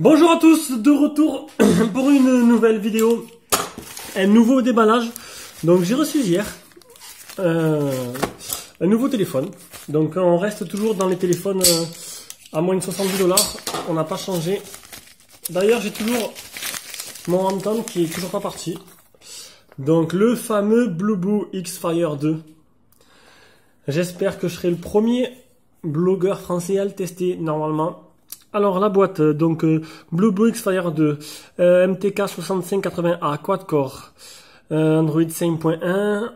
Bonjour à tous, de retour pour une nouvelle vidéo, un nouveau déballage. Donc j'ai reçu hier un nouveau téléphone. Donc on reste toujours dans les téléphones à moins de 70$, on n'a pas changé. D'ailleurs j'ai toujours mon Anton qui est toujours pas parti. Donc le fameux Blueboo X-Fire 2. J'espère que je serai le premier blogueur français à le tester normalement. Alors la boîte, donc Blueboo X-Fire 2, MTK 6580A, quad-core, Android 5.1,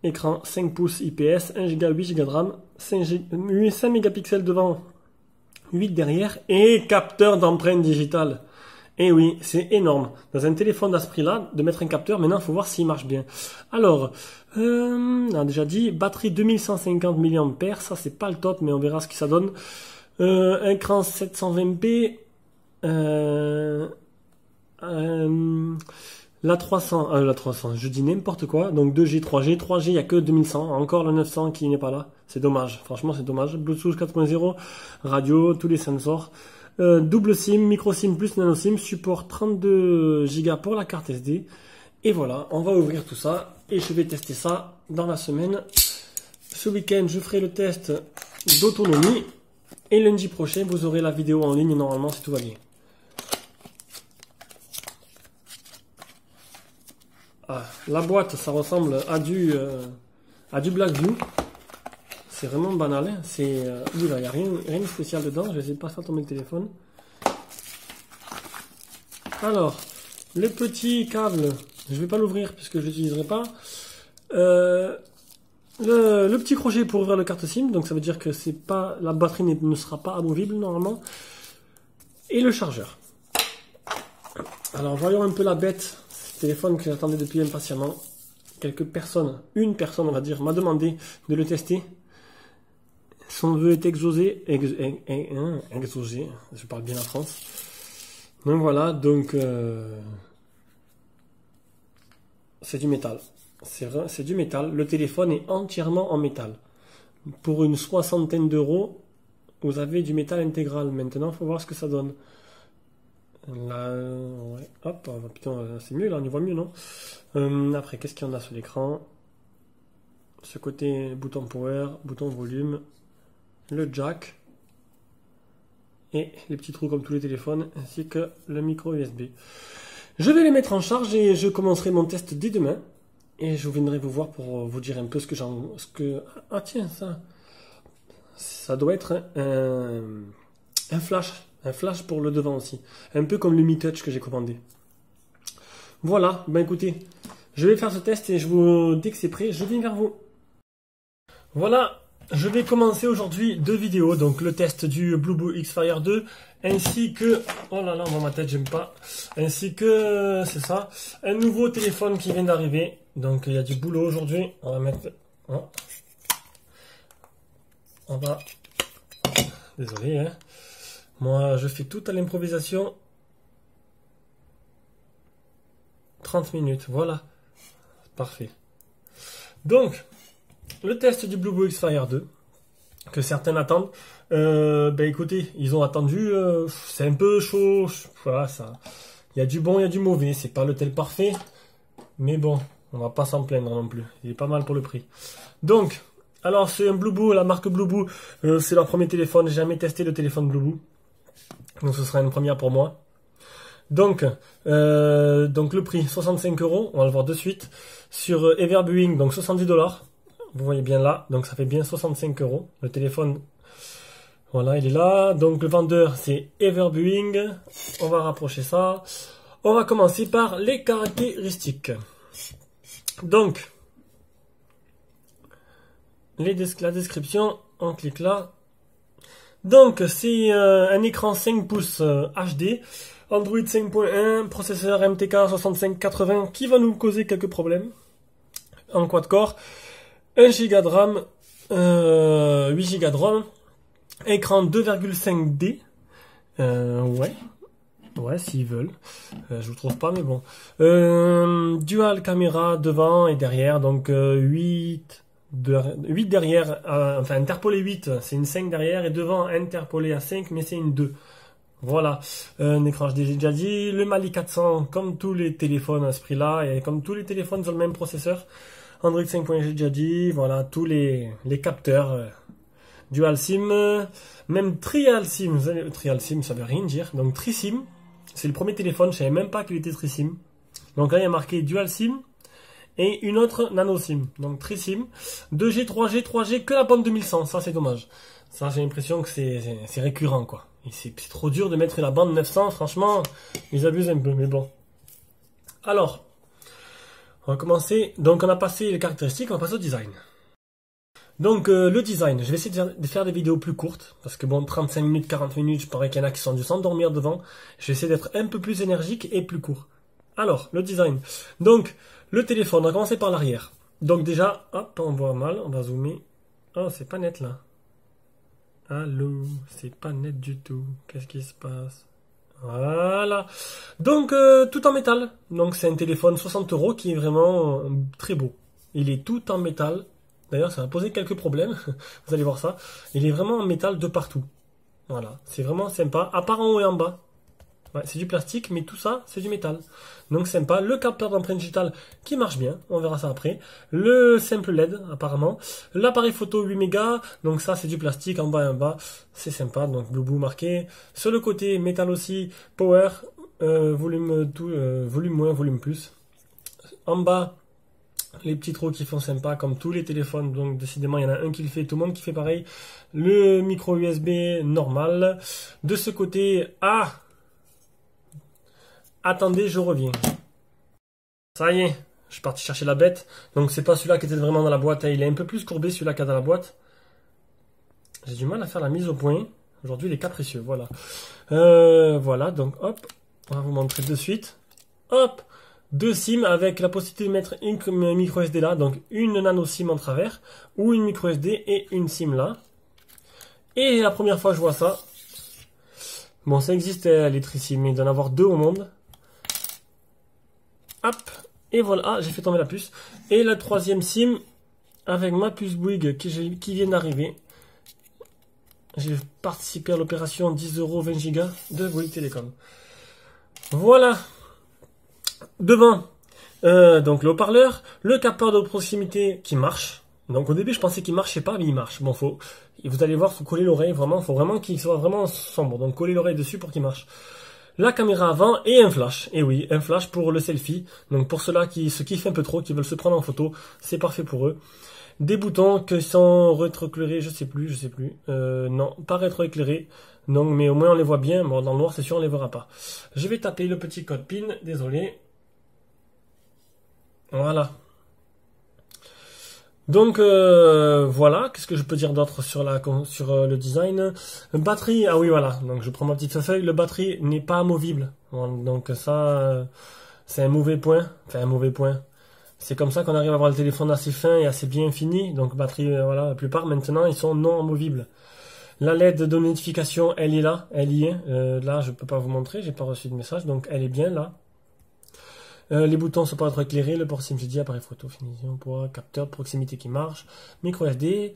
écran 5 pouces IPS, 1 Go, 8 Go de RAM, 5 mégapixels devant, 8 derrière, et capteur d'empreinte digitale. Et oui, c'est énorme. Dans un téléphone à ce prix-là, de mettre un capteur, maintenant il faut voir s'il marche bien. Alors, on a déjà dit, batterie 2150 mAh, ça c'est pas le top, mais on verra ce que ça donne. Écran 720p, la 300, je dis n'importe quoi, donc 2G, 3G, 3G, il n'y a que 2100, encore le 900 qui n'est pas là, c'est dommage, franchement c'est dommage. Bluetooth 4.0, radio, tous les sensors, double SIM, micro SIM plus nano SIM, support 32 Go pour la carte SD, et voilà, on va ouvrir tout ça, et je vais tester ça dans la semaine. Ce week-end, je ferai le test d'autonomie. Et lundi prochain, vous aurez la vidéo en ligne normalement si tout va bien. Ah, la boîte, ça ressemble à du Blackview. C'est vraiment banal. Hein. Il n'y a rien de spécial dedans. Je vais essayer de pas faire tomber le téléphone. Alors, le petit câble, je ne vais pas l'ouvrir puisque je l'utiliserai pas. Le petit crochet pour ouvrir le carte SIM, donc ça veut dire que la batterie ne sera pas amovible normalement. Et le chargeur. Alors voyons un peu la bête, ce téléphone que j'attendais depuis impatiemment. Une personne on va dire, m'a demandé de le tester. Son vœu est exaucé, je parle bien la France. Donc voilà, donc c'est du métal. C'est du métal. Le téléphone est entièrement en métal. Pour une soixantaine d'euros, vous avez du métal intégral. Maintenant, il faut voir ce que ça donne. Là, ouais, hop, putain, c'est mieux là, on y voit mieux, non? Après, qu'est-ce qu'il y en a sur l'écran? Ce côté bouton power, bouton volume, le jack et les petits trous comme tous les téléphones, ainsi que le micro USB. Je vais les mettre en charge et je commencerai mon test dès demain. Et je viendrai vous voir pour vous dire un peu ah tiens, ça doit être un flash pour le devant aussi. Un peu comme le Mi Touch que j'ai commandé. Voilà, ben écoutez, je vais faire ce test et dès que c'est prêt, je viens vers vous. Voilà, je vais commencer aujourd'hui deux vidéos, donc le test du Blueboo X-Fire 2, ainsi que, oh là là, ma tête, j'aime pas, ainsi que, c'est ça, un nouveau téléphone qui vient d'arriver. Donc il y a du boulot aujourd'hui. On va mettre. Oh. On va. Désolé, hein. Moi, je fais tout à l'improvisation. 30 minutes, voilà. Parfait. Donc, le test du Blueboo X-Fire 2, que certains attendent. Ben écoutez, ils ont attendu. C'est un peu chaud. Voilà, ça. Il y a du bon, il y a du mauvais. C'est pas le tel parfait. Mais bon. On va pas s'en plaindre non plus. Il est pas mal pour le prix. Donc, alors c'est un Blueboo, la marque Blueboo. C'est leur premier téléphone. J'ai jamais testé le téléphone Blueboo. Donc ce sera une première pour moi. Donc le prix 65 €. On va le voir de suite. Sur Everbuing, donc 70$. Vous voyez bien là. Donc ça fait bien 65 €. Le téléphone, voilà, il est là. Donc le vendeur, c'est Everbuing. On va rapprocher ça. On va commencer par les caractéristiques. Donc, la description, on clique là. Donc, c'est un écran 5 pouces HD, Android 5.1, processeur MTK 6580 qui va nous causer quelques problèmes. En quad-core, 1 Go de RAM, 8 Go de ROM, écran 2,5D, ouais, s'ils veulent. Je vous trouve pas, mais bon. Dual caméra devant et derrière, donc 8 derrière, enfin interpolé 8, c'est une 5 derrière, et devant interpolé à 5, mais c'est une 2. Voilà, un écran, je l'ai déjà dit. Le Mali 400, comme tous les téléphones à ce prix-là, et comme tous les téléphones ont le même processeur. Android 5.1, j'ai déjà dit. Voilà, tous les capteurs. Dual SIM, même Trial SIM. Trial SIM, ça veut rien dire. Donc Tri-SIM, c'est le premier téléphone, je savais même pas qu'il était Tri-SIM. Donc là, il y a marqué Dual SIM et une autre Nano SIM. Donc Tri-SIM, 2G, 3G, 3G, que la bande 2100. Ça, c'est dommage. Ça, j'ai l'impression que c'est récurrent, quoi. C'est trop dur de mettre la bande 900, franchement, ils abusent un peu, mais bon. Alors, on va commencer. Donc, on a passé les caractéristiques, on va passer au design. Donc, le design, je vais essayer de faire des vidéos plus courtes, parce que bon, 35 minutes, 40 minutes, je parie qu'il y en a qui sont dû s'endormir devant. Je vais essayer d'être un peu plus énergique et plus court. Alors, le design. Donc, le téléphone, on va commencer par l'arrière. Donc déjà, hop, on voit mal, on va zoomer. Oh, c'est pas net là. Allô, c'est pas net du tout. Qu'est-ce qui se passe? Voilà. Donc, tout en métal. Donc, c'est un téléphone 60 € qui est vraiment très beau. Il est tout en métal. D'ailleurs, ça va poser quelques problèmes. Vous allez voir ça. Il est vraiment en métal de partout. Voilà. C'est vraiment sympa. À part en haut et en bas. Ouais, c'est du plastique, mais tout ça, c'est du métal. Donc sympa. Le capteur d'empreinte digitale qui marche bien. On verra ça après. Le simple LED, apparemment. L'appareil photo 8 mégas. Donc ça, c'est du plastique en bas et en bas. C'est sympa. Donc Blue marqué. Sur le côté, métal aussi. Power. Volume moins, volume plus. En bas, les petits trous qui font sympa, comme tous les téléphones. Donc décidément, il y en a un qui le fait. Tout le monde qui fait pareil. Le micro USB normal. De ce côté, attendez, je reviens. Ça y est, je suis parti chercher la bête. Donc c'est pas celui-là qui était vraiment dans la boîte. Il est un peu plus courbé celui-là qu'il y a dans la boîte. J'ai du mal à faire la mise au point. Aujourd'hui, il est capricieux, voilà. Voilà, donc hop, on va vous montrer de suite. Hop, 2 SIM avec la possibilité de mettre une micro SD là. Donc une nano SIM en travers ou une micro SD et une SIM là. Et la première fois que je vois ça. Bon, ça existe les tri-SIM, mais d'en avoir 2 au monde. Hop, et voilà, j'ai fait tomber la puce. Et la 3e SIM avec ma puce Bouygues qui vient d'arriver. J'ai participé à l'opération 10 € 20 Go de Bouygues Télécom. Voilà. Devant, donc le haut-parleur, le capteur de proximité qui marche. Donc au début je pensais qu'il marchait pas, mais il marche. Bon, vous allez voir, faut coller l'oreille, vraiment, faut vraiment qu'il soit vraiment sombre. Donc coller l'oreille dessus pour qu'il marche. La caméra avant et un flash. Et oui, un flash pour le selfie. Donc pour ceux-là qui se kiffent un peu trop, qui veulent se prendre en photo, c'est parfait pour eux. Des boutons qui sont rétroéclairés, je sais plus. Non, pas rétroéclairés. Non, mais au moins on les voit bien. Bon, dans le noir, c'est sûr, on les verra pas. Je vais taper le petit code PIN, désolé. Voilà. Donc voilà, qu'est-ce que je peux dire d'autre sur le design? Batterie, ah oui voilà, donc je prends ma petite feuille, le batterie n'est pas amovible. Bon, donc ça, c'est un mauvais point. Enfin un mauvais point. C'est comme ça qu'on arrive à avoir le téléphone assez fin et assez bien fini. Donc batterie, voilà, la plupart maintenant ils sont non amovibles. La LED de notification, elle est là, elle y est. Là, je peux pas vous montrer, j'ai pas reçu de message, donc elle est bien là. Les boutons sont pas trop éclairés, le port SIM, j'ai dit, appareil photo, finition, poids, capteur, proximité qui marche, micro SD,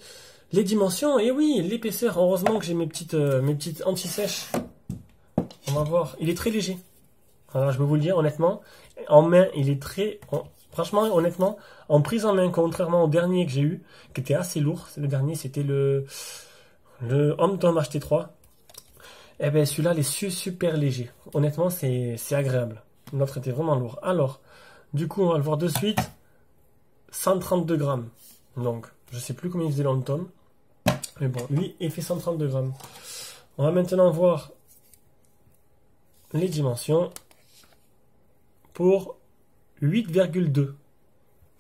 les dimensions, et oui, l'épaisseur, heureusement que j'ai mes petites anti-sèches. On va voir, il est très léger. Alors, je vais vous le dire, honnêtement, en main, il est franchement, honnêtement, en prise en main, contrairement au dernier que j'ai eu, qui était assez lourd, le dernier, c'était le HomeTom HT3. Eh ben, celui-là, il est super léger. Honnêtement, c'est agréable. L'autre était vraiment lourd. Alors, du coup, on va le voir de suite. 132 grammes. Donc, je sais plus combien il faisait l'Anton. Mais bon, lui, il fait 132 grammes. On va maintenant voir les dimensions pour 8,2.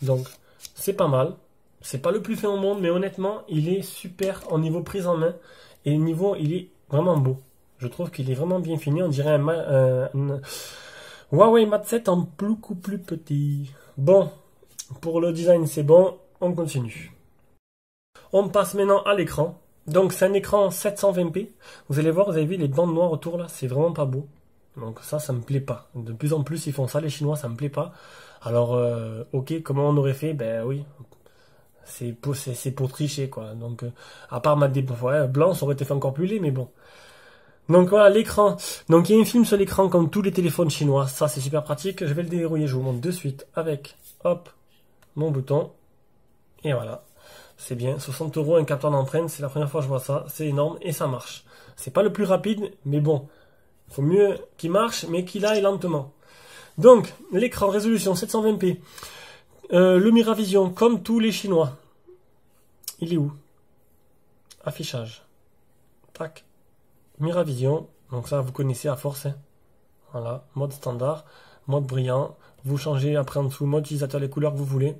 Donc, c'est pas mal. C'est pas le plus fin au monde, mais honnêtement, il est super en niveau prise en main. Et le niveau, il est vraiment beau. Je trouve qu'il est vraiment bien fini. On dirait un Huawei Mate 7 en beaucoup plus petit. Bon, pour le design c'est bon, on continue. On passe maintenant à l'écran. Donc c'est un écran 720p. Vous allez voir, vous avez vu les bandes noires autour là, c'est vraiment pas beau. Donc ça me plaît pas. De plus en plus ils font ça les Chinois, ça me plaît pas. Alors ok, comment on aurait fait? Ben oui, c'est pour tricher quoi. Donc à part mettre des blancs, ça aurait été fait encore plus laid, mais bon. Donc voilà l'écran. Donc il y a un film sur l'écran comme tous les téléphones chinois. Ça c'est super pratique. Je vais le déverrouiller, je vous montre de suite avec, hop, mon bouton. Et voilà. C'est bien. 60 € un capteur d'empreinte. C'est la première fois que je vois ça. C'est énorme et ça marche. C'est pas le plus rapide, mais bon. Il faut mieux qu'il marche, mais qu'il aille lentement. Donc l'écran résolution 720p. Le Miravision comme tous les Chinois. Il est où? Affichage. Tac. Miravision, donc ça vous connaissez à force. Hein. Voilà, mode standard, mode brillant. Vous changez après en dessous, mode utilisateur, les couleurs que vous voulez.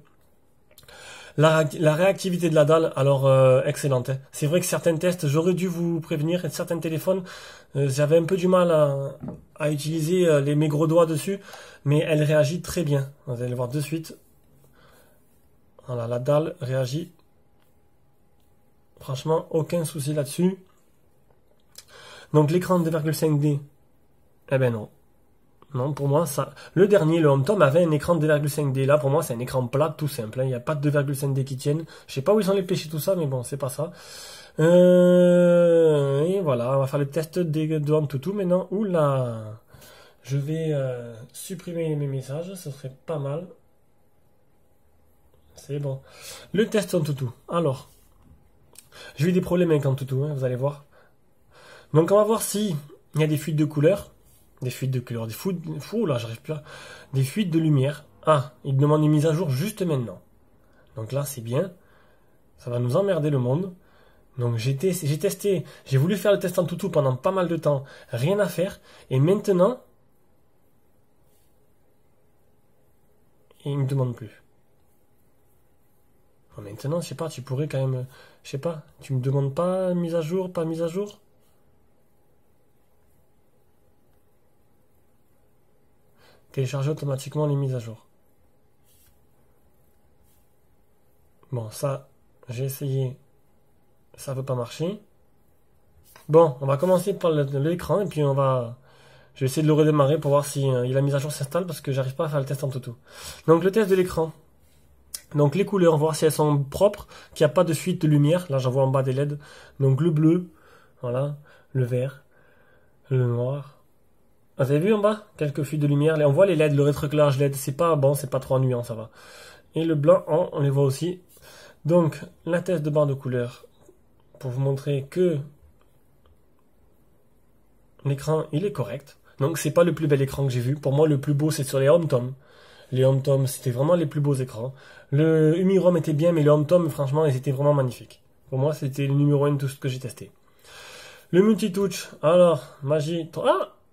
La réactivité de la dalle, alors excellente. Hein. C'est vrai que certains tests, j'aurais dû vous prévenir, et certains téléphones, j'avais un peu du mal à utiliser mes gros doigts dessus, mais elle réagit très bien. Vous allez le voir de suite. Voilà, la dalle réagit. Franchement, aucun souci là-dessus. Donc l'écran 2,5D, eh ben non. Non, pour moi, ça. Le dernier, le HomeTom, avait un écran 2,5D. Là, pour moi, c'est un écran plat, tout simple. Hein. Il n'y a pas de 2,5D qui tiennent. Je sais pas où ils ont les pêchés tout ça, mais bon, c'est pas ça. Et voilà, on va faire le test de AnTuTu maintenant. Oula, je vais supprimer mes messages, ce serait pas mal. C'est bon. Le test AnTuTu. Alors, j'ai eu des problèmes avec AnTuTu, hein, vous allez voir. Donc on va voir si il y a des fuites de couleurs, des fuites de là j'arrive plus à, des fuites de lumière. Ah, il demande une mise à jour juste maintenant. Donc là c'est bien, ça va nous emmerder le monde. Donc j'ai testé, j'ai voulu faire le test AnTuTu pendant pas mal de temps, rien à faire, et maintenant il me demande plus. Bon, maintenant je sais pas, tu pourrais quand même, je sais pas, tu me demandes pas mise à jour, pas mise à jour. Télécharger automatiquement les mises à jour. Bon, ça, j'ai essayé. Ça veut pas marcher. Bon, on va commencer par l'écran et puis on va... Je vais essayer de le redémarrer pour voir si la mise à jour s'installe parce que j'arrive pas à faire le test AnTuTu. Donc le test de l'écran. Donc les couleurs, voir si elles sont propres, qu'il n'y a pas de fuite de lumière. Là, j'en vois en bas des LED. Donc le bleu, voilà, le vert, le noir. Vous avez vu en bas? Quelques fuites de lumière. Là, on voit les LED, le rétroéclairage LED. C'est pas bon, c'est pas trop ennuyant, ça va. Et le blanc, on les voit aussi. Donc, la test de barre de couleur. Pour vous montrer que l'écran, il est correct. Donc, c'est pas le plus bel écran que j'ai vu. Pour moi, le plus beau, c'est sur les HomeTom. Les HomeTom, c'était vraiment les plus beaux écrans. Le Humirom était bien, mais les HomeTom, franchement, ils étaient vraiment magnifiques. Pour moi, c'était le numéro 1 de tout ce que j'ai testé. Le multitouch. Alors, magie.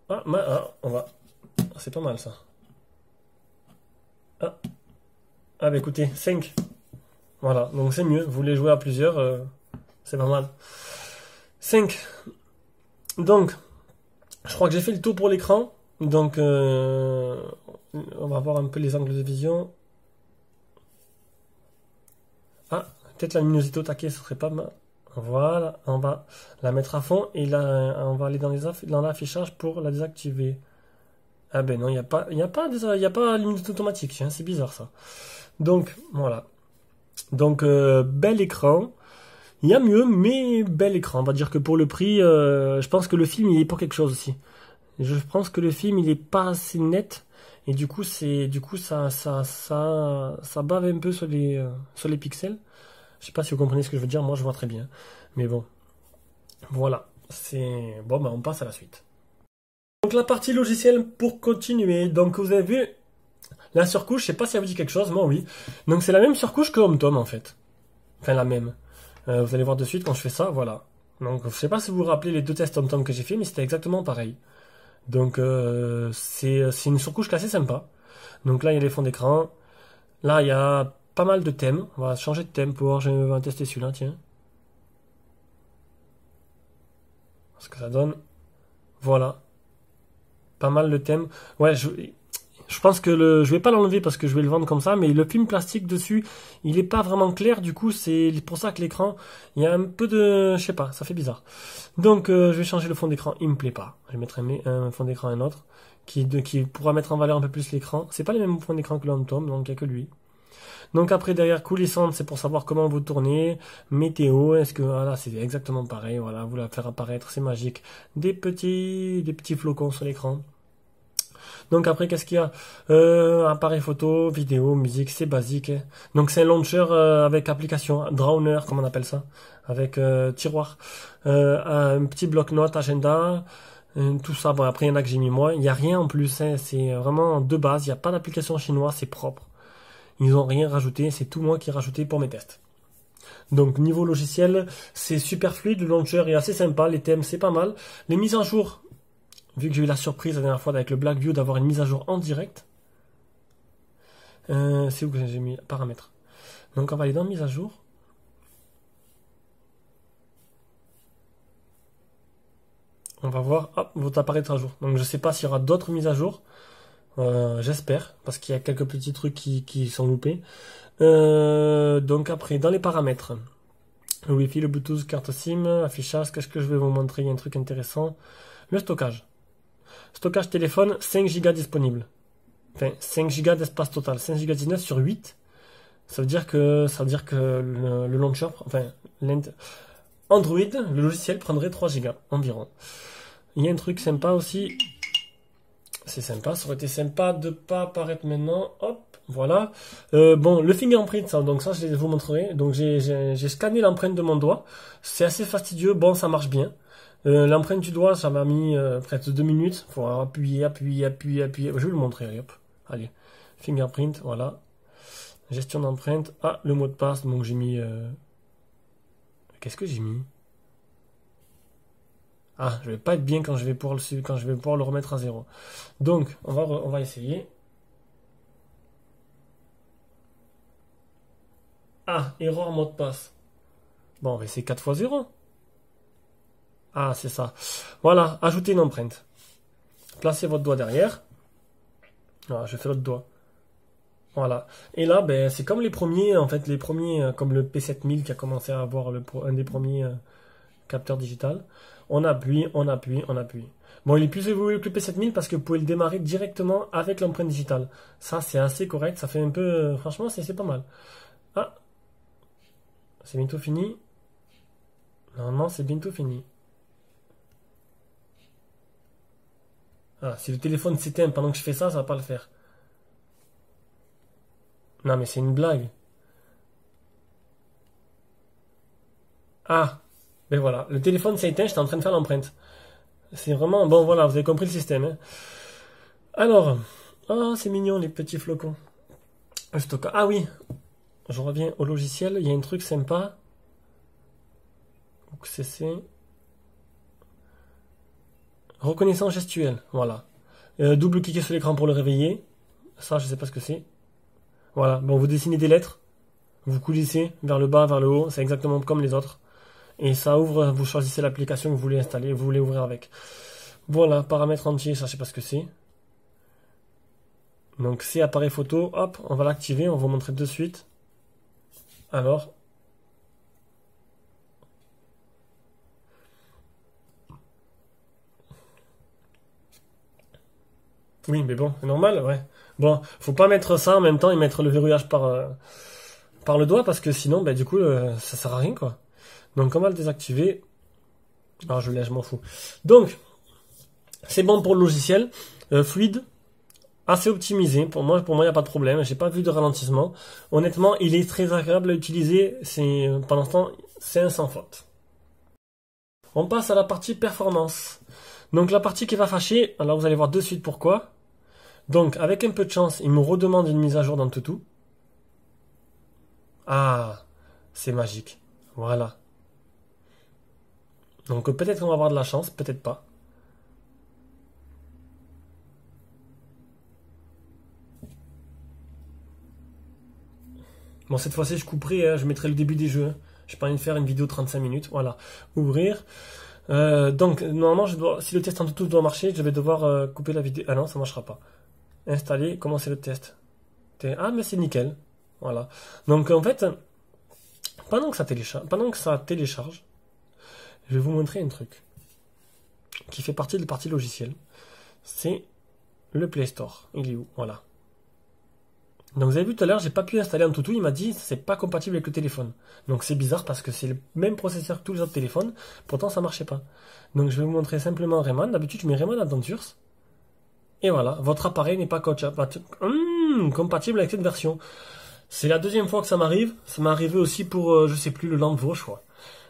On va. C'est pas mal ça. Ah, bah écoutez, 5. Voilà, donc c'est mieux. Vous voulez jouer à plusieurs, c'est pas mal. 5. Donc, je crois que j'ai fait le tour pour l'écran. Donc, on va voir un peu les angles de vision. Ah, peut-être la luminosité au taquet, ce serait pas mal. Voilà, on va la mettre à fond et là, on va aller dans l'affichage pour la désactiver. Ah ben non, il n'y a pas luminosité automatique, hein, c'est bizarre ça. Donc, voilà. Donc, bel écran. Il y a mieux, mais bel écran. On va dire que pour le prix, je pense que le film, il est pour quelque chose aussi. Je pense que le film, il est pas assez net. Et du coup, ça bave un peu sur les pixels. Je sais pas si vous comprenez ce que je veux dire. Moi, je vois très bien. Mais bon. Voilà. Bon, on passe à la suite. Donc, la partie logicielle pour continuer. Donc, vous avez vu la surcouche. Je sais pas si ça vous dit quelque chose. Moi, oui. Donc, c'est la même surcouche que HomeTom, en fait. Enfin, la même. Vous allez voir de suite quand je fais ça. Voilà. Donc, je sais pas si vous vous rappelez les deux tests HomeTom que j'ai fait, mais c'était exactement pareil. Donc, c'est une surcouche assez sympa. Donc là, il y a les fonds d'écran. Là, il y a pas mal de thèmes. On va changer de thème pour voir. Je vais tester celui-là, tiens. Ce que ça donne. Voilà. Pas mal de thèmes. Ouais, je pense que je vais pas l'enlever parce que je vais le vendre comme ça, mais le film plastique dessus, il est pas vraiment clair. Du coup, c'est pour ça que l'écran, il y a un peu de... Je sais pas, ça fait bizarre. Donc, je vais changer le fond d'écran. Il me plaît pas. Je vais mettre un fond d'écran un autre qui pourra mettre en valeur un peu plus l'écran. C'est pas les mêmes fonds d'écran que le HomeTom, donc il n'y a que lui. Donc après derrière coulissante, c'est pour savoir comment vous tournez. Météo, est-ce que voilà, c'est exactement pareil. Voilà, vous la faire apparaître, c'est magique. Des petits flocons sur l'écran. Donc après, qu'est-ce qu'il y a? Appareil photo, vidéo, musique, c'est basique, hein. Donc c'est un launcher avec application, Drawner, comme on appelle ça, avec tiroir, un petit bloc-notes, agenda, tout ça. Bon, après il y en a que j'ai mis moi. Il n'y a rien en plus, hein. C'est vraiment de base. Il n'y a pas d'application chinoise, c'est propre. Ils n'ont rien rajouté, c'est tout moi qui ai rajouté pour mes tests. Donc niveau logiciel, c'est super fluide, le launcher est assez sympa, les thèmes c'est pas mal. Les mises à jour, vu que j'ai eu la surprise la dernière fois avec le Blackview d'avoir une mise à jour en direct. C'est où que j'ai mis paramètres. Donc on va aller dans mise à jour. On va voir, hop, votre appareil est à jour. Donc je sais pas s'il y aura d'autres mises à jour. J'espère, parce qu'il y a quelques petits trucs qui sont loupés. Donc après, dans les paramètres, le Wi-Fi, le Bluetooth, carte SIM, affichage, qu'est-ce que je vais vous montrer? Il y a un truc intéressant. Le stockage. Stockage téléphone, 5 Go disponible. Enfin, 5 Go d'espace total. 5 Go 19 sur 8. Ça veut dire que le launcher, enfin, Android, le logiciel prendrait 3 Go environ. Il y a un truc sympa aussi. C'est sympa, ça aurait été sympa de pas apparaître maintenant. Hop, voilà. Bon, le fingerprint, ça, donc ça, je vous montrerai. Donc j'ai scanné l'empreinte de mon doigt. C'est assez fastidieux. Bon, ça marche bien. L'empreinte du doigt, ça m'a mis près de 2 minutes. Faut appuyer. Je vais vous le montrer. Hop. Allez, fingerprint, voilà. Gestion d'empreinte. Ah, le mot de passe. Donc j'ai mis. Qu'est-ce que j'ai mis? Ah, je vais pas être bien quand je vais pouvoir le remettre à zéro. Donc, on va essayer. Ah, erreur mot de passe. Bon, on va essayer 4 fois 0. Ah, c'est ça. Voilà, ajoutez une empreinte. Placez votre doigt derrière. Voilà, je fais l'autre doigt. Voilà. Et là, ben, c'est comme les premiers, en fait, comme le P7000 qui a commencé à avoir un des premiers capteurs digital. On appuie. Bon, il est plus évolué que le P7000 parce que vous pouvez le démarrer directement avec l'empreinte digitale. Ça, c'est assez correct. Ça fait un peu, franchement, c'est pas mal. Ah, c'est bientôt fini. Non, c'est bientôt fini. Ah, si le téléphone s'éteint pendant que je fais ça, ça va pas le faire. Non, mais c'est une blague. Ah, ben voilà, le téléphone s'est éteint, j'étais en train de faire l'empreinte. C'est vraiment, bon voilà, vous avez compris le système, hein. Alors, ah, c'est mignon les petits flocons. Ah oui, je reviens au logiciel, il y a un truc sympa. Donc c'est reconnaissance gestuelle, voilà. Double-cliquer sur l'écran pour le réveiller. Ça, je sais pas ce que c'est. Voilà, bon, vous dessinez des lettres, vous coulissez vers le bas, vers le haut, c'est exactement comme les autres. Et ça ouvre, vous choisissez l'application que vous voulez installer, vous voulez ouvrir avec. Voilà, paramètres entiers, ça je sais pas ce que c'est. Donc c'est appareil photo, hop, on va l'activer, on va vous montrer de suite. Alors. Oui, mais bon, c'est normal, ouais. Bon, faut pas mettre ça en même temps et mettre le verrouillage par le doigt parce que sinon, bah, du coup, ça sert à rien, quoi. Donc on va le désactiver. Alors je l'ai, je m'en fous. Donc, c'est bon pour le logiciel. Fluide, assez optimisé. Pour moi, il n'y a pas de problème. J'ai pas vu de ralentissement. Honnêtement, il est très agréable à utiliser. Pendant ce temps, c'est un sans faute. On passe à la partie performance. Donc la partie qui va fâcher, alors vous allez voir de suite pourquoi. Donc avec un peu de chance, il me redemande une mise à jour dans tout. Ah, c'est magique. Voilà. Donc peut-être qu'on va avoir de la chance, peut-être pas. Bon, cette fois-ci, je couperai, hein, je mettrai le début des jeux. Hein. J'ai pas envie de faire une vidéo de 35 minutes. Voilà. Ouvrir. Donc, normalement, si le test en tout doit marcher, je vais devoir couper la vidéo. Ah non, ça marchera pas. Installer, commencer le test. Ah, mais c'est nickel. Voilà. Donc, en fait, pendant que ça télécharge, je vais vous montrer un truc qui fait partie de la partie logicielle. C'est le Play Store. Il est où? Voilà. Donc vous avez vu tout à l'heure, j'ai pas pu installer Antutu, il m'a dit c'est pas compatible avec le téléphone. Donc c'est bizarre parce que c'est le même processeur que tous les autres téléphones, pourtant ça marchait pas. Donc je vais vous montrer simplement Rayman. D'habitude je mets Rayman Adventures. Et voilà, votre appareil n'est pas compatible avec cette version. C'est la deuxième fois que ça m'arrive. Ça m'est arrivé aussi pour, je sais plus, le Lambo, je crois.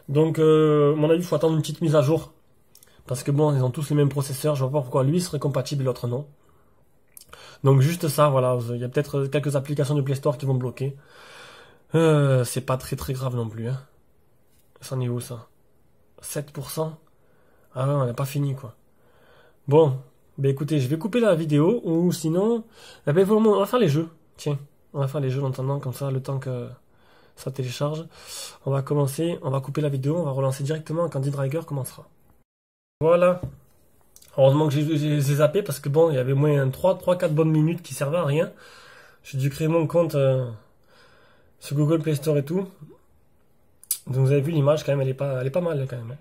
Donc, à mon avis, il faut attendre une petite mise à jour. Parce que bon, ils ont tous les mêmes processeurs. Je vois pas pourquoi lui serait compatible et l'autre non. Donc juste ça, voilà. Il y a peut-être quelques applications du Play Store qui vont bloquer. C'est pas très très grave non plus. Hein. Ça en est où ça? 7%? Ah ouais, on n'a pas fini quoi. Bon, ben écoutez, je vais couper la vidéo. Ou sinon, eh ben, on va faire les jeux. Tiens, on va faire les jeux en attendant, comme ça, le temps que ça télécharge. On va commencer, on va couper la vidéo, on va relancer directement quand D-Dragger commencera. Voilà. Heureusement que j'ai zappé parce que bon, il y avait moins 3-4 bonnes minutes qui servaient à rien. J'ai dû créer mon compte sur Google Play Store et tout. Donc vous avez vu l'image quand même, elle est pas mal quand même. Hein.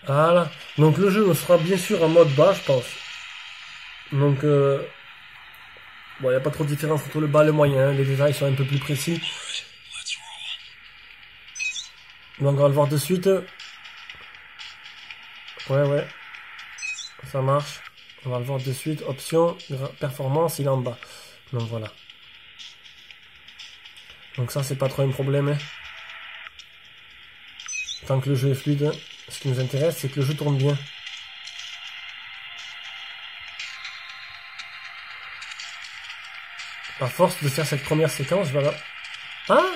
Voilà. Donc le jeu sera bien sûr en mode bas, je pense. Donc bon, il n'y a pas trop de différence entre le bas et le moyen. Hein. Les détails sont un peu plus précis. Donc on va le voir de suite. Ouais. Ça marche. On va le voir de suite. Option, performance, il est en bas. Donc voilà. Donc ça, c'est pas trop un problème. Hein. Tant que le jeu est fluide. Ce qui nous intéresse, c'est que le jeu tourne bien. À force de faire cette première séquence, voilà. Ah!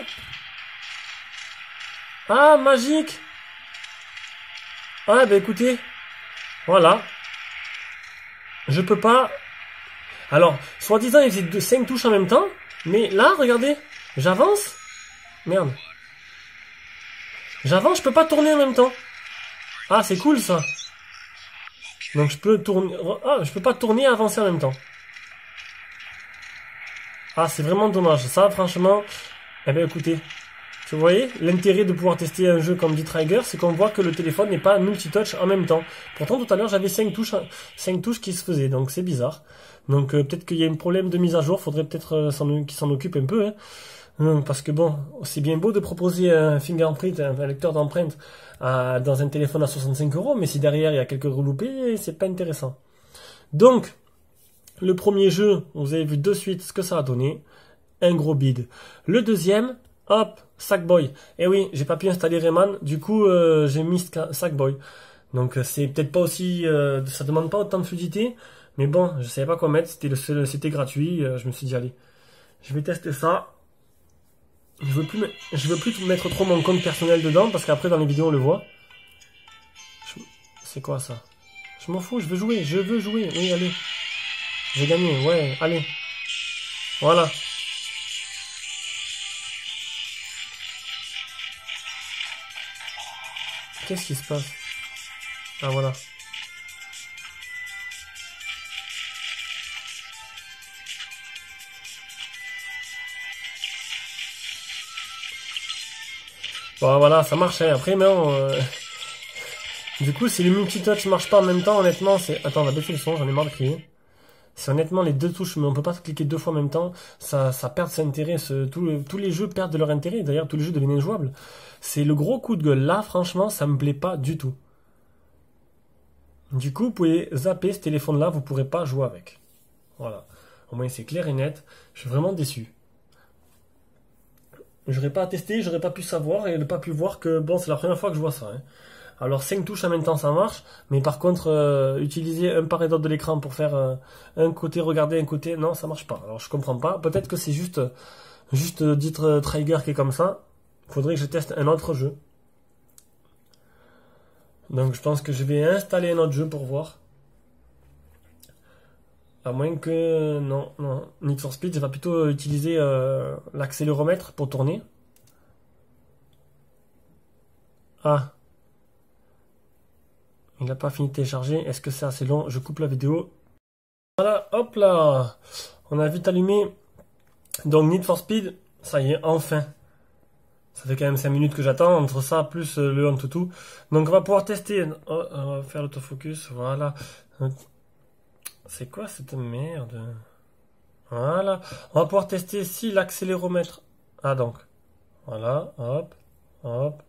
Ah, magique! Ah, ben écoutez. Voilà. Je peux pas... Alors, soi-disant, il faisait 5 touches en même temps. Mais là, regardez. J'avance. Merde. J'avance, je peux pas tourner en même temps. Ah, c'est cool, ça. Donc, je peux tourner... Ah, je peux pas tourner et avancer en même temps. Ah, c'est vraiment dommage. Ça, franchement... Eh bien, écoutez... Vous voyez, l'intérêt de pouvoir tester un jeu comme D-Trigger, c'est qu'on voit que le téléphone n'est pas multitouch en même temps. Pourtant, tout à l'heure, j'avais 5 touches qui se faisaient, donc c'est bizarre. Donc peut-être qu'il y a un problème de mise à jour, faudrait peut-être qu'il s'en occupe un peu. Hein. Parce que bon, c'est bien beau de proposer un fingerprint, un lecteur d'empreintes dans un téléphone à 65 €, mais si derrière il y a quelques reloupés, c'est pas intéressant. Donc, le premier jeu, vous avez vu de suite ce que ça a donné. Un gros bide. Le deuxième... Hop, Sackboy. Eh oui, j'ai pas pu installer Rayman, du coup j'ai mis Sackboy. Donc c'est peut-être pas aussi, ça demande pas autant de fluidité, mais bon, je savais pas quoi mettre, c'était gratuit, je me suis dit allez, je vais tester ça. Je veux plus mettre trop mon compte personnel dedans parce qu'après dans les vidéos on le voit. C'est quoi ça? Je m'en fous, je veux jouer, oui allez. J'ai gagné, ouais, allez. Voilà. Qu'est-ce qui se passe? Ah voilà. Bon voilà, ça marche. Hein. Après, non. Du coup, si le multitouch marche pas en même temps, honnêtement, c'est... Attends, on va baisser le son, j'en ai marre de crier. C'est honnêtement les deux touches, mais on peut pas cliquer 2 fois en même temps. Ça perd son intérêt. Tous les jeux perdent de leur intérêt. D'ailleurs, tous les jeux deviennent injouables. C'est le gros coup de gueule. Là, franchement, ça me plaît pas du tout. Du coup, vous pouvez zapper ce téléphone-là, vous pourrez pas jouer avec. Voilà. Au moins, c'est clair et net. Je suis vraiment déçu. J'aurais pas testé, j'aurais pas pu savoir et ne pas pu voir que, bon, c'est la première fois que je vois ça. Hein. Alors 5 touches en même temps ça marche, mais par contre utiliser un part et d'autre de l'écran pour faire un côté regarder un côté, non ça marche pas. Alors je comprends pas, peut-être que c'est juste D-Trigger qui est comme ça. Faudrait que je teste un autre jeu. Donc je pense que je vais installer un autre jeu pour voir. À moins que... Non. Need for Speed, je vais plutôt utiliser l'accéléromètre pour tourner. Ah. Il n'a pas fini de télécharger. Est-ce que c'est assez long? Je coupe la vidéo. Voilà, hop là. On a vite allumé. Donc Need for Speed, ça y est, enfin. Ça fait quand même 5 minutes que j'attends. Entre ça, plus le Antutu. Donc on va pouvoir tester. Oh, on va faire l'autofocus. Voilà. C'est quoi cette merde? Voilà. On va pouvoir tester si l'accéléromètre... Ah donc. Voilà. Hop. Hop.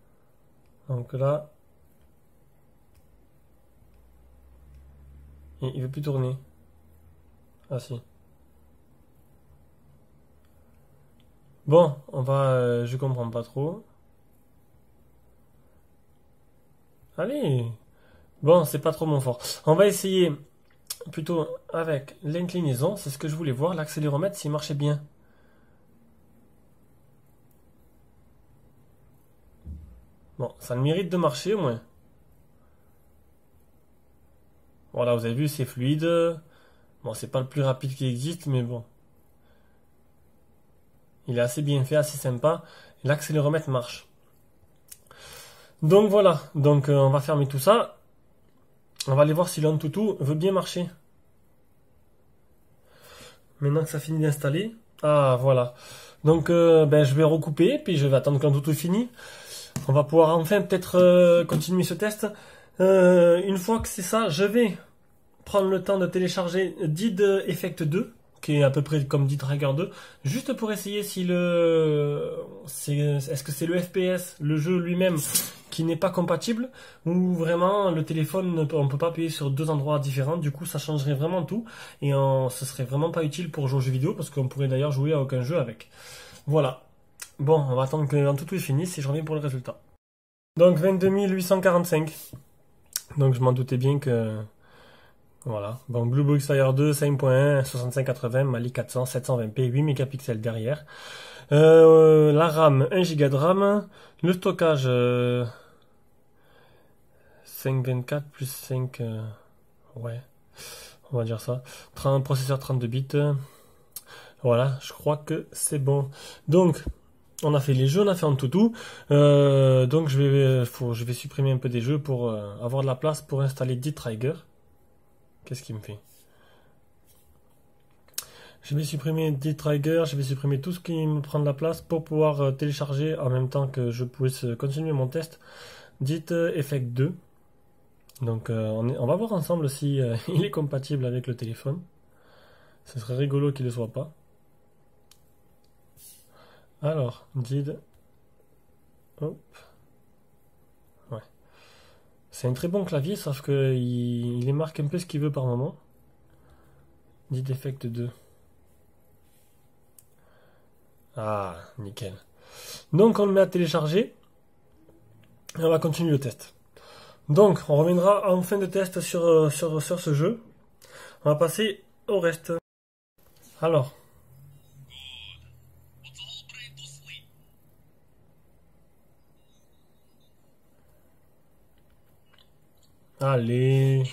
Donc là... Il veut plus tourner. Ah si. Bon, on va... je comprends pas trop. Allez. Bon, c'est pas trop mon fort. On va essayer plutôt avec l'inclinaison. C'est ce que je voulais voir. L'accéléromètre, s'il marchait bien. Bon, ça le mérite de marcher au moins. Voilà, vous avez vu, c'est fluide. Bon, c'est pas le plus rapide qui existe, mais bon. Il est assez bien fait, assez sympa. L'accéléromètre marche. Donc voilà, donc on va fermer tout ça. On va aller voir si l'Antutu veut bien marcher. Maintenant que ça finit d'installer. Ah voilà. Donc je vais recouper, puis je vais attendre que l'Antutu finisse. On va pouvoir enfin peut-être continuer ce test. Une fois que c'est ça, je vais prendre le temps de télécharger Did Effect 2, qui est à peu près comme Did Trigger 2, juste pour essayer si est-ce que c'est le FPS, le jeu lui-même, qui n'est pas compatible, ou vraiment le téléphone, on ne peut pas appuyer sur deux endroits différents, du coup ça changerait vraiment tout, et ce serait vraiment pas utile pour jouer aux jeux vidéo, parce qu'on pourrait d'ailleurs jouer à aucun jeu avec. Voilà. Bon, on va attendre que l'Antutu finisse et je reviens pour le résultat. Donc 22 845. Donc je m'en doutais bien que... Voilà. Bon, Bluebook Fire 2, 5.1, 6580, Mali 400, 720p, 8 mégapixels derrière. La RAM, 1 Go de RAM. Le stockage, 524 plus 5... ouais, on va dire ça. Processeur 32 bits. Voilà, je crois que c'est bon. Donc... on a fait les jeux, on a fait Antutu. Donc je vais supprimer un peu des jeux pour avoir de la place pour installer Did Trigger. Qu'est-ce qu'il me fait? Je vais supprimer Did Trigger, je vais supprimer tout ce qui me prend de la place pour pouvoir télécharger en même temps que je puisse continuer mon test Did Effect 2. Donc on va voir ensemble si il est compatible avec le téléphone. Ce serait rigolo qu'il ne le soit pas. Alors, Did. Hop. Ouais. C'est un très bon clavier, sauf que il marque un peu ce qu'il veut par moment. Did Effect 2. Ah, nickel. Donc, on le met à télécharger. Et on va continuer le test. Donc, on reviendra en fin de test sur ce jeu. On va passer au reste. Alors. Allez.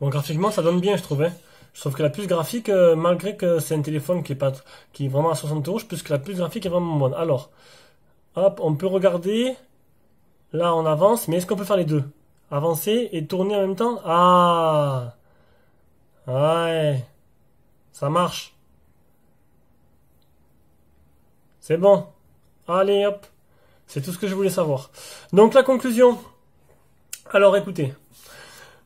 Bon, graphiquement, ça donne bien, je trouve. Hein. Je trouve que la puce graphique, malgré que c'est un téléphone qui est vraiment à 60 €, je pense que la puce graphique est vraiment bonne. Alors, hop, on peut regarder. Là, on avance, mais est-ce qu'on peut faire les deux? Avancer et tourner en même temps? Ah! Ouais. Ça marche. C'est bon. Allez, hop. C'est tout ce que je voulais savoir. Donc, la conclusion. Alors, écoutez.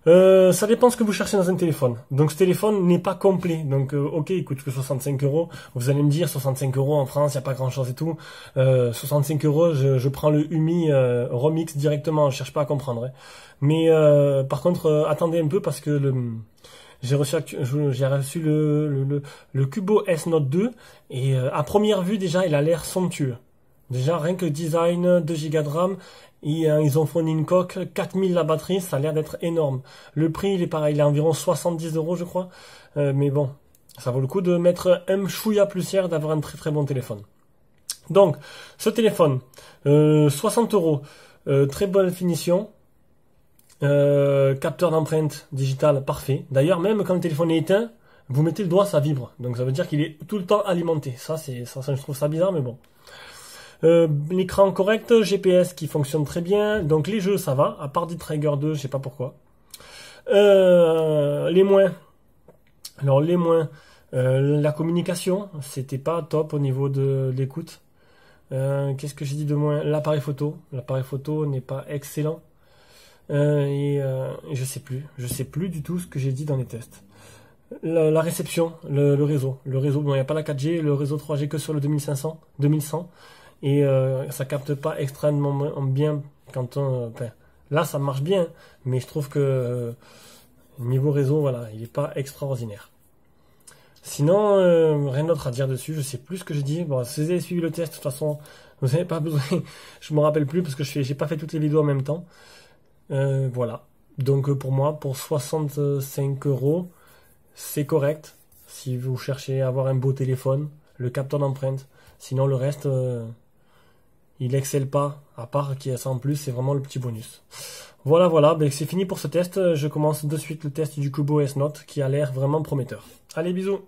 Ça dépend ce que vous cherchez dans un téléphone. Donc ce téléphone n'est pas complet. Donc ok, il coûte que 65 €. Vous allez me dire 65 € en France, il n'y a pas grand chose et tout. 65 €, je prends le Umi Remix directement, je cherche pas à comprendre. Hein. Mais par contre, attendez un peu parce que j'ai reçu le Cubo S Note 2 et à première vue déjà il a l'air somptueux. Déjà rien que design, 2 Go de RAM. Et ils ont fourni une coque, 4000 la batterie, ça a l'air d'être énorme. Le prix, il est pareil, il est environ 70 € je crois. Mais bon, ça vaut le coup de mettre un chouïa plus cher, d'avoir un très très bon téléphone. Donc, ce téléphone, 60 €, très bonne finition. Capteur d'empreinte digitale parfait. D'ailleurs, même quand le téléphone est éteint, vous mettez le doigt, ça vibre. Donc ça veut dire qu'il est tout le temps alimenté. Ça, je trouve ça bizarre, mais bon. L'écran correct, GPS qui fonctionne très bien, donc les jeux ça va, à part Did Trigger 2, je sais pas pourquoi. Les moins, alors les moins, La communication, c'était pas top au niveau de l'écoute. Qu'est-ce que j'ai dit de moins? L'appareil photo. L'appareil photo n'est pas excellent. Je sais plus. Je sais plus du tout ce que j'ai dit dans les tests. La réception, le réseau. Le réseau, bon, il n'y a pas la 4G, le réseau 3G que sur le 2500, 2100. Et ça capte pas extrêmement bien quand on... enfin, là, ça marche bien, mais je trouve que niveau réseau, voilà, il n'est pas extraordinaire. Sinon, rien d'autre à dire dessus, je sais plus ce que j'ai dit. Bon, si vous avez suivi le test, de toute façon, vous n'avez pas besoin, je me rappelle plus parce que j'ai pas fait toutes les vidéos en même temps. Voilà. Donc pour moi, pour 65 euros, c'est correct. Si vous cherchez à avoir un beau téléphone, le capteur d'empreinte. Sinon le reste, il excelle pas. À part qu'il y a ça en plus, c'est vraiment le petit bonus. Voilà, voilà, ben c'est fini pour ce test. Je commence de suite le test du Kubo S Note qui a l'air vraiment prometteur. Allez, bisous.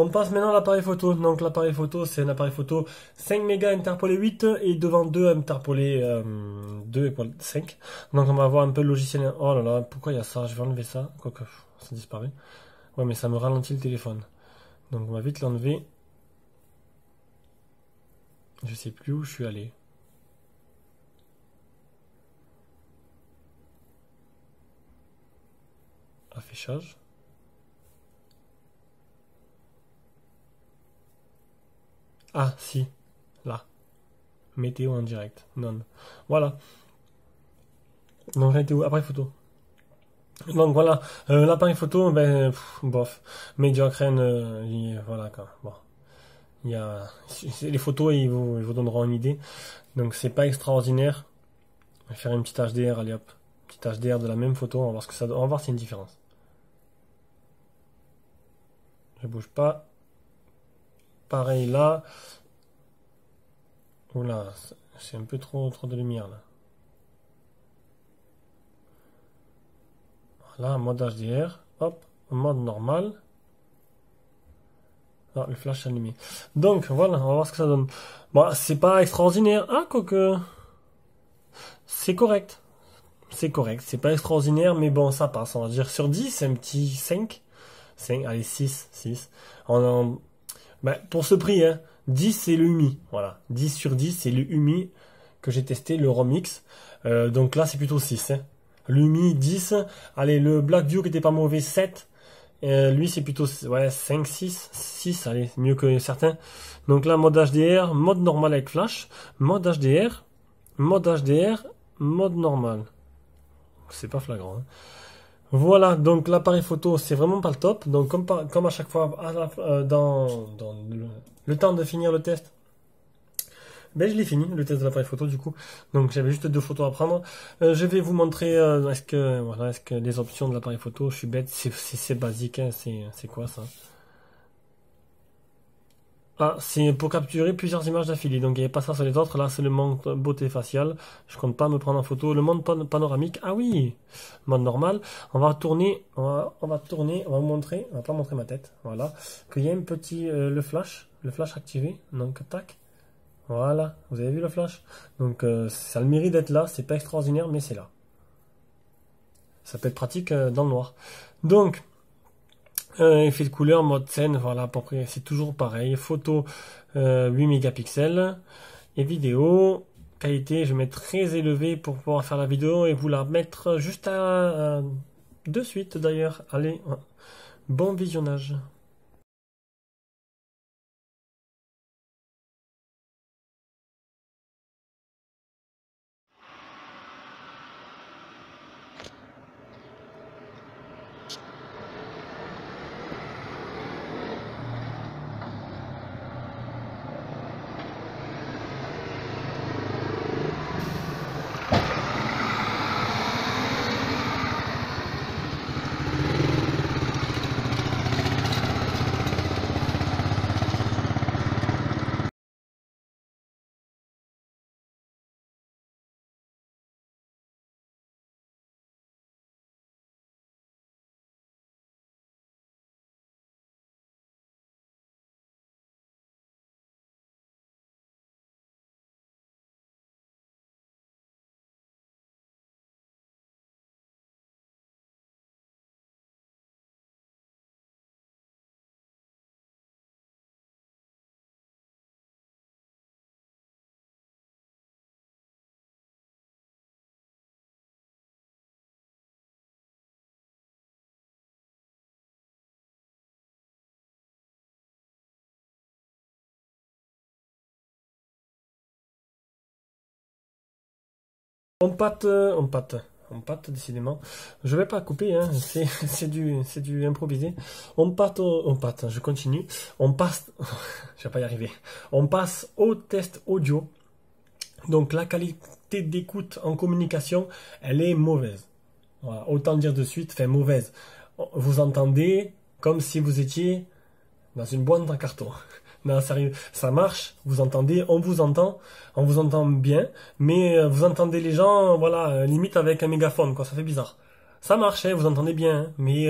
On passe maintenant à l'appareil photo. Donc l'appareil photo, c'est un appareil photo 5 mégas interpolé 8 et devant 2 interpolé 2,5. Donc on va voir un peu le logiciel. Oh là là, pourquoi il y a ça? Je vais enlever ça. Quoique, ça disparaît. Ouais, mais ça me ralentit le téléphone. Donc on va vite l'enlever. Je sais plus où je suis allé. Affichage. Ah, si. Là. Météo en direct. Non. Voilà. Donc météo, appareil photo. Donc voilà. L'appareil photo, ben, bof. Médiocre, voilà quoi. Bon. Il y a, les photos, ils vous donneront une idée. Donc c'est pas extraordinaire. On va faire une petite HDR, allez hop. Petite HDR de la même photo, on va voir ce que ça donne. On va voir s'il y a une différence. Je bouge pas. Pareil là. Oula, c'est un peu trop de lumière là. Voilà, mode HDR. Hop, mode normal. Ah, le flash allumé. Donc voilà, on va voir ce que ça donne. Bon, c'est pas extraordinaire. Ah, quoique. C'est correct. C'est correct. C'est pas extraordinaire, mais bon, ça passe. On va dire sur 10, c'est un petit 5. 5, allez, 6. Ben, pour ce prix, hein, 10 c'est le Umi. Voilà. 10 sur 10, c'est le Umi que j'ai testé, le Romix. Donc là, c'est plutôt 6. Hein. L'Umi 10. Allez, le Blackview qui était pas mauvais, 7. Lui, c'est plutôt ouais, 5, 6, allez, mieux que certains. Donc là, mode HDR, mode normal avec flash, mode HDR, mode normal. C'est pas flagrant. Hein. Voilà, donc l'appareil photo, c'est vraiment pas le top. Donc comme à chaque fois, dans le temps de finir le test, ben je l'ai fini, le test de l'appareil photo du coup. Donc j'avais juste 2 photos à prendre. Je vais vous montrer est-ce que les options de l'appareil photo, je suis bête, c'est basique, hein, c'est quoi ça? Ah, c'est pour capturer plusieurs images d'affilée. Donc il n'y avait pas ça sur les autres. Là, c'est le mode beauté faciale. Je compte pas me prendre en photo. Le mode panoramique. Ah oui, mode normal. On va tourner. On va tourner. On va vous montrer. On va pas montrer ma tête. Voilà. Qu'il y a un petit le flash activé. Donc tac. Voilà. Vous avez vu le flash. Donc ça a le mérite d'être là. C'est pas extraordinaire, mais c'est là. Ça peut être pratique dans le noir. Donc effet de couleur, mode scène, voilà, à peu près, c'est toujours pareil. Photo 8 mégapixels et vidéo, qualité, je mets très élevé pour pouvoir faire la vidéo et vous la mettre juste de suite d'ailleurs. Allez, bon visionnage. On pâte, décidément. Je vais pas couper, hein. C'est du improvisé. On pâte, je continue. On passe, je vais pas y arriver. On passe au test audio. Donc la qualité d'écoute en communication, elle est mauvaise. Voilà, autant dire de suite, enfin mauvaise. Vous entendez comme si vous étiez dans une boîte en carton. Non, sérieux, ça marche, vous entendez, on vous entend bien, mais vous entendez les gens, voilà, limite avec un mégaphone, quoi, ça fait bizarre. Ça marche, hein, vous entendez bien, hein, mais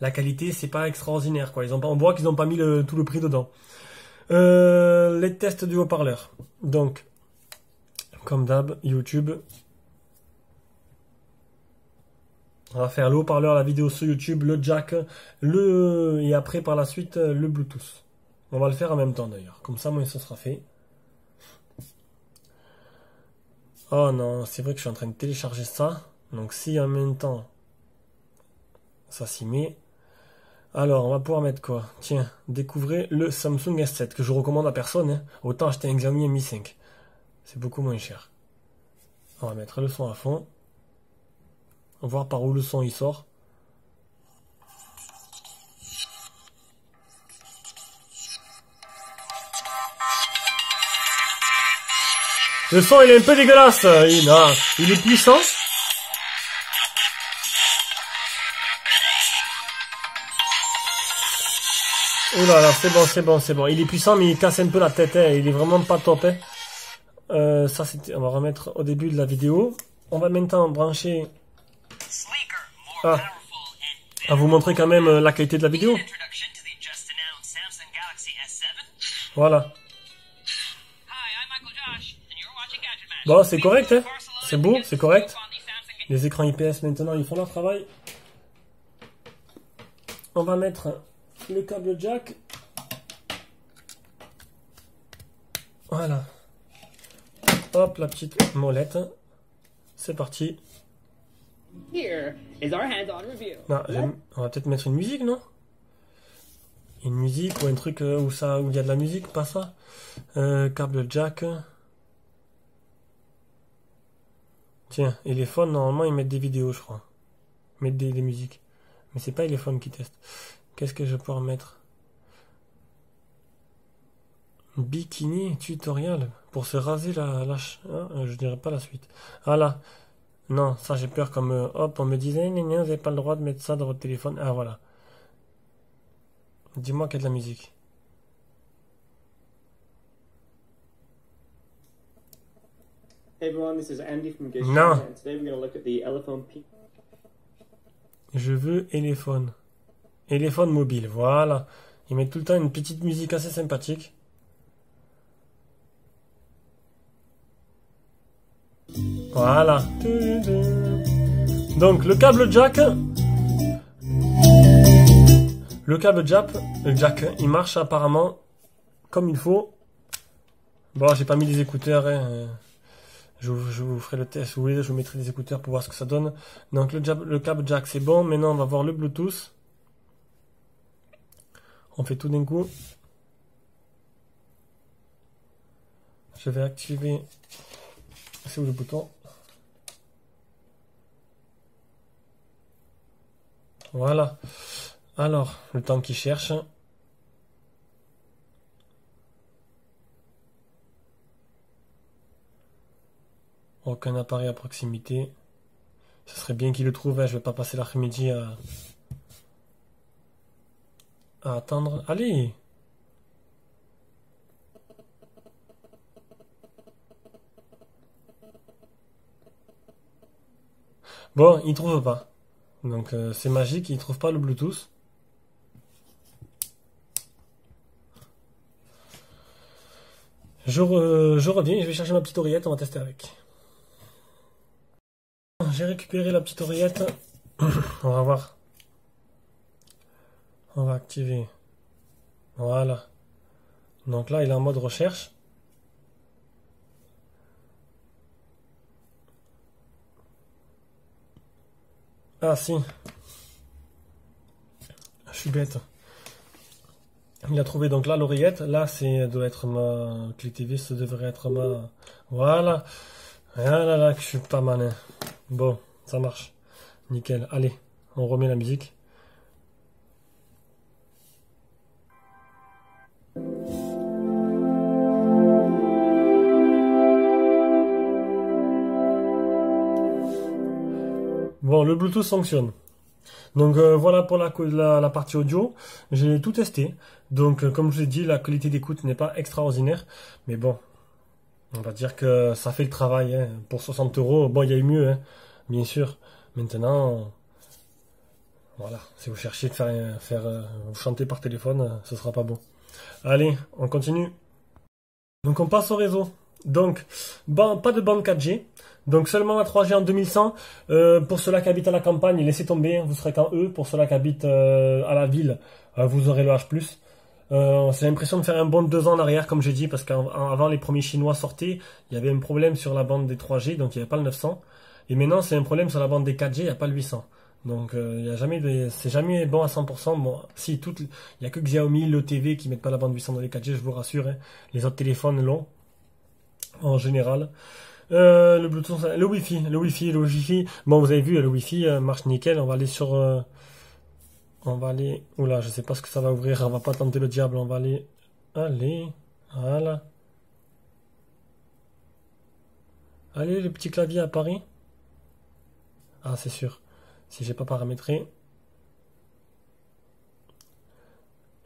la qualité, c'est pas extraordinaire, quoi. On voit qu'ils n'ont pas mis tout le prix dedans. Les tests du haut-parleur. Donc, comme d'hab, YouTube. On va faire le haut-parleur, la vidéo sur YouTube, le jack, et après par la suite le Bluetooth. On va le faire en même temps d'ailleurs. Comme ça, moi, ça sera fait. Oh non, c'est vrai que je suis en train de télécharger ça. Donc si en même temps, ça s'y met. Alors, on va pouvoir mettre quoi? Tiens, découvrez le Samsung S7 que je recommande à personne. Hein. Autant acheter un Xiaomi Mi 5. C'est beaucoup moins cher. On va mettre le son à fond. On va voir par où le son il sort. Le son il est un peu dégueulasse, il est puissant. Oh là là, c'est bon. Il est puissant mais il casse un peu la tête, hein. Il est vraiment pas top. Hein. Ça c'était, on va remettre au début de la vidéo. On va maintenant brancher. À vous montrer quand même la qualité de la vidéo. Voilà. Bon, c'est correct, hein. C'est beau, c'est correct. Les écrans IPS maintenant, ils font leur travail. On va mettre le câble jack. Voilà. Hop, la petite molette. C'est parti. Non, on va peut-être mettre une musique, non? Une musique ou un truc où il y a de la musique, pas ça. Câble jack. Tiens, et les phones, normalement, ils mettent des vidéos, je crois. Ils mettent des musiques. Mais c'est pas les phones qui testent. Qu'est-ce que je peux remettre? Bikini tutoriel pour se raser je dirais pas la suite. Ah là. Non, ça j'ai peur comme hop, on me disait vous n'avez pas le droit de mettre ça dans votre téléphone. Ah voilà. Dis-moi qu'il y a de la musique. Hey everyone, this is Andy from Gish. Non. And today we're going to look at the Elephone P. Je veux éléphone. Éléphone mobile, voilà. Ils mettent tout le temps une petite musique assez sympathique. Voilà. Donc le câble jack. Le câble jack, il marche apparemment comme il faut. Bon, j'ai pas mis les écouteurs. Hein. Je vous ferai le test. Vous voulez, je vous mettrai des écouteurs pour voir ce que ça donne. Donc le câble jack, c'est bon. Maintenant, on va voir le Bluetooth. On fait tout d'un coup. Je vais activer. C'est où le bouton? Voilà. Alors, le temps qu'il cherche. Aucun appareil à proximité. Ce serait bien qu'il le trouve. Hein. Je vais pas passer l'après-midi à attendre. Allez! Bon, il trouve pas. Donc c'est magique, il trouve pas le Bluetooth. Je reviens, je vais chercher ma petite oreillette, on va tester avec. J'ai récupéré la petite oreillette. On va voir. On va activer. Voilà. Donc là, il est en mode recherche. Ah si. Je suis bête. Il a trouvé donc là l'oreillette. Là, doit être ma clé TV. Ça devrait être ma... Voilà. Ah là là, que je suis pas malin. Bon, ça marche. Nickel. Allez, on remet la musique. Bon, le Bluetooth fonctionne. Donc voilà pour la partie audio. J'ai tout testé. Donc comme je vous ai dit, la qualité d'écoute n'est pas extraordinaire. Mais bon, on va dire que ça fait le travail. Hein. Pour 60 euros, bon, il y a eu mieux, hein, bien sûr. Maintenant, voilà, si vous cherchez de vous chanter par téléphone, ce sera pas bon. Allez, on continue. Donc on passe au réseau. Donc, pas de bande 4G. Donc seulement la 3G en 2100. Pour ceux-là qui habitent à la campagne, laissez tomber, vous serez qu'en E. Pour ceux-là qui habitent à la ville, vous aurez le H+. J'ai l'impression de faire un bond de 2 ans en arrière, comme j'ai dit, parce qu'avant les premiers Chinois sortaient, il y avait un problème sur la bande des 3G, donc il n'y avait pas le 900. Et maintenant, c'est un problème sur la bande des 4G, il n'y a pas le 800. Donc c'est jamais bon à 100%. Bon, si il y a que Xiaomi, le TV qui mettent pas la bande 800 dans les 4G, je vous rassure. Hein. Les autres téléphones l'ont en général. Le Bluetooth, le Wi-Fi. Bon, vous avez vu, le Wi-Fi marche nickel. On va aller sur, Oula, je sais pas ce que ça va ouvrir. On va pas tenter le diable. On va aller. Allez, voilà. Allez, le petit clavier à Paris. Ah, c'est sûr. Si j'ai pas paramétré.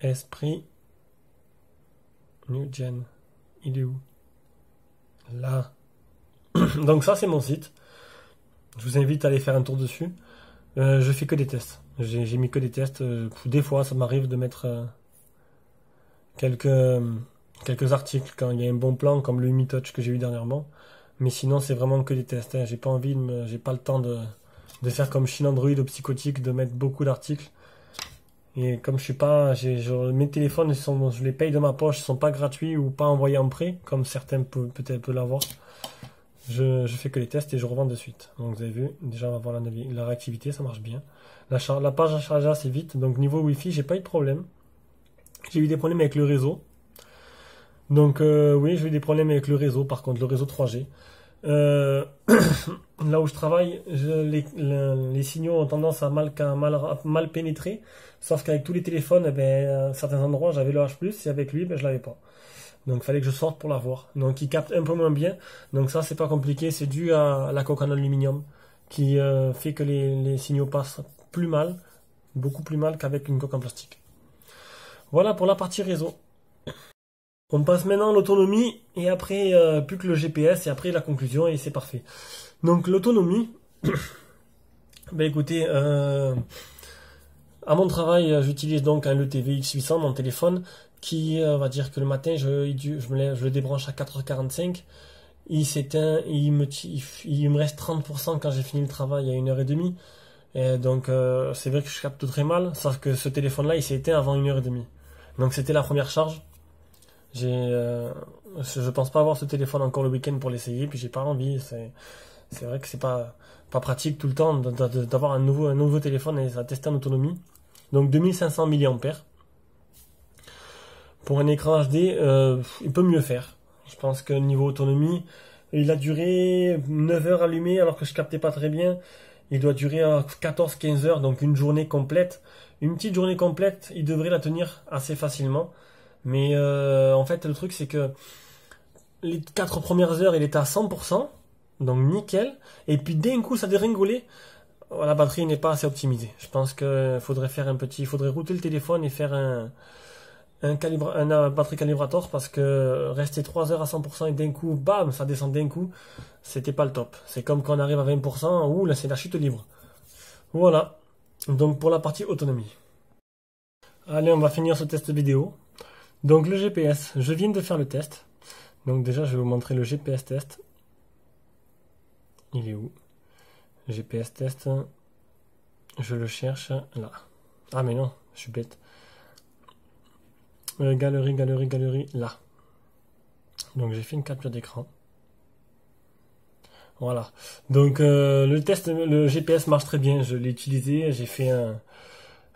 Esprit. New Gen. Il est où? Là. Donc ça, c'est mon site. Je vous invite à aller faire un tour dessus. Je fais que des tests. J'ai mis que des tests. Des fois, ça m'arrive de mettre quelques articles quand il y a un bon plan, comme le Mi Touch que j'ai eu dernièrement. Mais sinon, c'est vraiment que des tests. Hein. J'ai pas le temps de faire comme Chine Android ou Psychotique, de mettre beaucoup d'articles. Et comme je suis pas, mes téléphones, je les paye de ma poche, ils sont pas gratuits ou pas envoyés en prêt, comme certains peut-être l'avoir. Je fais que les tests et je revends de suite. Donc vous avez vu, déjà on va voir la réactivité, ça marche bien. La page à charger assez vite. Donc niveau Wi-Fi, j'ai pas eu de problème. J'ai eu des problèmes avec le réseau. Donc oui, j'ai eu des problèmes avec le réseau, par contre le réseau 3G. Là où je travaille, les signaux ont tendance à mal pénétrer. Sauf qu'avec tous les téléphones, à certains endroits j'avais le H+, et avec lui, je l'avais pas. Donc il fallait que je sorte pour l'avoir. Donc il capte un peu moins bien. Donc ça, c'est pas compliqué, c'est dû à la coque en aluminium qui fait que les signaux passent plus mal, beaucoup plus mal qu'avec une coque en plastique. Voilà pour la partie réseau. On passe maintenant à l'autonomie et après plus que le GPS et après la conclusion et c'est parfait. Donc l'autonomie, écoutez, à mon travail, j'utilise donc un LTV X800, mon téléphone, qui on va dire que le matin je le débranche à 4h45, il s'éteint, il me reste 30% quand j'ai fini le travail à 1h30. Et donc c'est vrai que je capte très mal, sauf que ce téléphone-là il s'est éteint avant 1h30. Donc c'était la première charge. Je pense pas avoir ce téléphone encore le week-end pour l'essayer, puis j'ai pas envie. C'est vrai que c'est pas pratique tout le temps d'avoir un nouveau téléphone et à tester en autonomie. Donc 2500 mAh. Pour un écran HD, il peut mieux faire. Je pense que niveau autonomie, il a duré 9 heures allumé alors que je captais pas très bien. Il doit durer 14-15 heures, donc une journée complète. Une petite journée complète, il devrait la tenir assez facilement. Mais en fait, le truc, c'est que les 4 premières heures, il était à 100%, donc nickel. Et puis d'un coup, ça déringolait. La batterie n'est pas assez optimisée. Je pense qu'il faudrait router le téléphone et faire un batterie calibrator, parce que rester 3 heures à 100% et d'un coup, bam, ça descend d'un coup, c'était pas le top. C'est comme quand on arrive à 20%, ouh, là c'est la chute libre. Voilà. Donc pour la partie autonomie. Allez, on va finir ce test vidéo. Donc le GPS, je viens de faire le test. Donc déjà, je vais vous montrer le GPS test. Il est où? GPS test. Je le cherche là. Ah mais non, je suis bête. Galerie, là. Donc j'ai fait une capture d'écran. Voilà. Donc le GPS marche très bien. Je l'ai utilisé. J'ai fait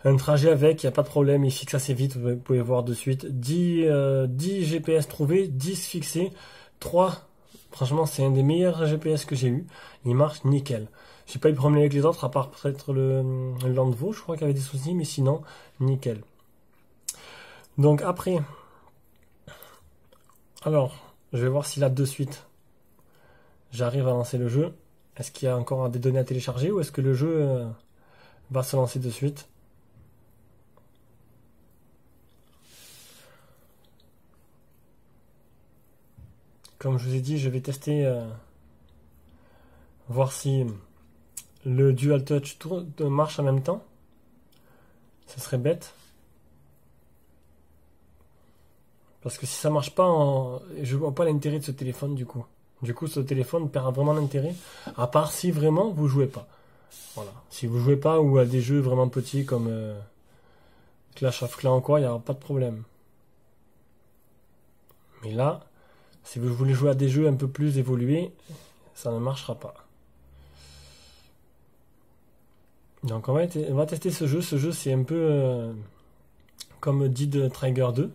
un trajet avec, il n'y a pas de problème, il fixe assez vite, vous pouvez voir de suite. 10 GPS trouvés, 10 fixés, 3 Franchement, c'est un des meilleurs GPS que j'ai eu. Il marche nickel. J'ai pas eu de problème avec les autres, à part peut-être le Landvo, je crois qu'il y avait des soucis, mais sinon, nickel. Donc après, alors, je vais voir si là de suite, j'arrive à lancer le jeu. Est-ce qu'il y a encore des données à télécharger ou est-ce que le jeu va se lancer de suite? Comme je vous ai dit, je vais tester, voir si le Dual Touch marche en même temps. Ce serait bête. Parce que si ça marche pas, je vois pas l'intérêt de ce téléphone du coup. Du coup, ce téléphone perd vraiment l'intérêt, à part si vraiment vous jouez pas. Voilà. Si vous jouez pas ou à des jeux vraiment petits comme Clash of Clans ou quoi, il n'y aura pas de problème. Mais là, si vous voulez jouer à des jeux un peu plus évolués, ça ne marchera pas. Donc on va tester ce jeu. Ce jeu c'est un peu comme Dead Trigger 2.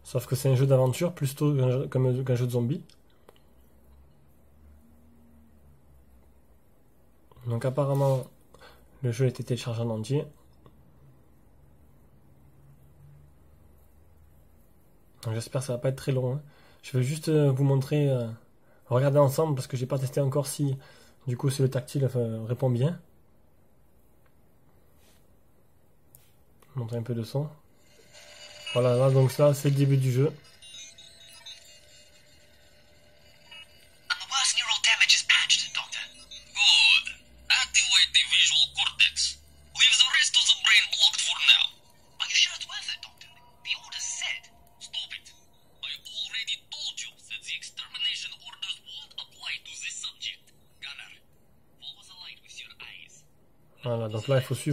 Sauf que c'est un jeu d'aventure plutôt qu'un jeu de zombies. Donc apparemment, le jeu a été téléchargé en entier. J'espère que ça va pas être très long. Hein. Je vais juste vous montrer, regarder ensemble parce que j'ai pas testé encore si du coup si le tactile répond bien. Montrer un peu de son. Voilà, là, donc ça c'est le début du jeu. Voilà, donc là il faut suivre.